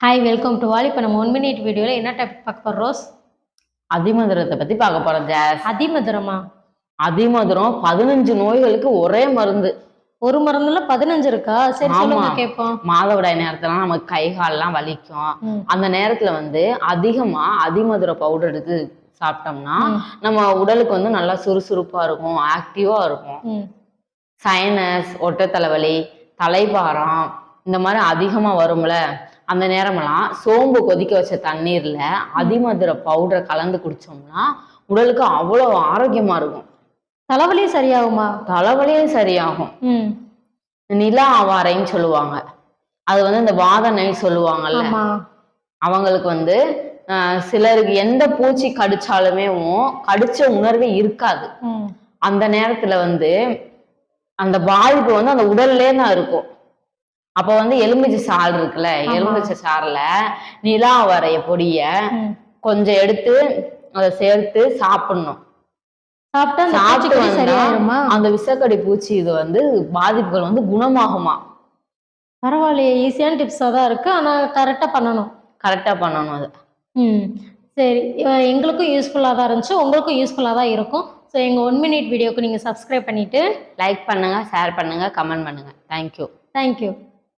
Hi welcome to all. இப்போ நம்ம 1 minute வீடியோவில் என்ன டாபிக் பார்க்க போகிறோம் ரோஸ்? அதிமதுரத்தை பத்தி பார்க்க போறோம் ஜாஸ். அதிமதுரமா? அதிமதுரம் 15 நோய்களுக்கு ஒரே மருந்து. ஒரு மருந்துல 15 இருக்கா? சரி சொல்லுங்க கேட்போம். மாதவிடாய் நேரத்துல நமக்கு கை கால்லாம் வலிக்கும். அந்த நேரத்துல அதிகமா அதிமதுர பவுடர் எடுத்து சாப்பிட்டோம்னா நம்ம உடலுக்கு நல்லா சுறுசுறுப்பா இருக்கும், ஆக்டிவா இருக்கும். சைனஸ், ஒட்ட தலைவலி, தலைபாரம் இந்த மாதிரி அதிகமா வரும்ல, அந்த நேரமெல்லாம் சோம்பு கொதிக்க வச்ச தண்ணீர்ல அதிமதுர பவுடரை கலந்து குடிச்சோம்னா உடலுக்கு அவ்வளவு ஆரோக்கியமா இருக்கும். தலைவலியும் சரியாகுமா? தலைவலியும் சரியாகும். நிலா அவாரைன்னு சொல்லுவாங்க. அது இந்த வாதனை சொல்லுவாங்கல்ல, அவங்களுக்கு சிலருக்கு எந்த பூச்சி கடிச்சாலுமே கடிச்ச உணர்வே இருக்காது. அந்த நேரத்துல அந்த பாதிப்பு அந்த உடல்லே தான் இருக்கும். அப்ப எலுமிச்சை சாறு இருக்குல்ல, எலுமிச்சை சாறுல நிலா வரைய பொடிய கொஞ்சம் எடுத்து அதை சேர்த்து சாப்பிடணும். சாப்பிட்டு அந்த விஷக்கடி பூச்சி இது பாதிப்புகள் குணமாகுமா? பரவாயில்லையே, ஈஸியான டிப்ஸா தான் இருக்கு. ஆனா கரெக்டா பண்ணணும். அது சரி, எங்களுக்கும் யூஸ்ஃபுல்லா தான் இருந்துச்சு, உங்களுக்கும் யூஸ்ஃபுல்லா தான் இருக்கும். ஸோ எங்க 1 மினிட் வீடியோக்கு நீங்க சப்ஸ்கிரைப் பண்ணிட்டு லைக் பண்ணுங்க, ஷேர் பண்ணுங்க, கமெண்ட் பண்ணுங்க. தேங்க்யூ.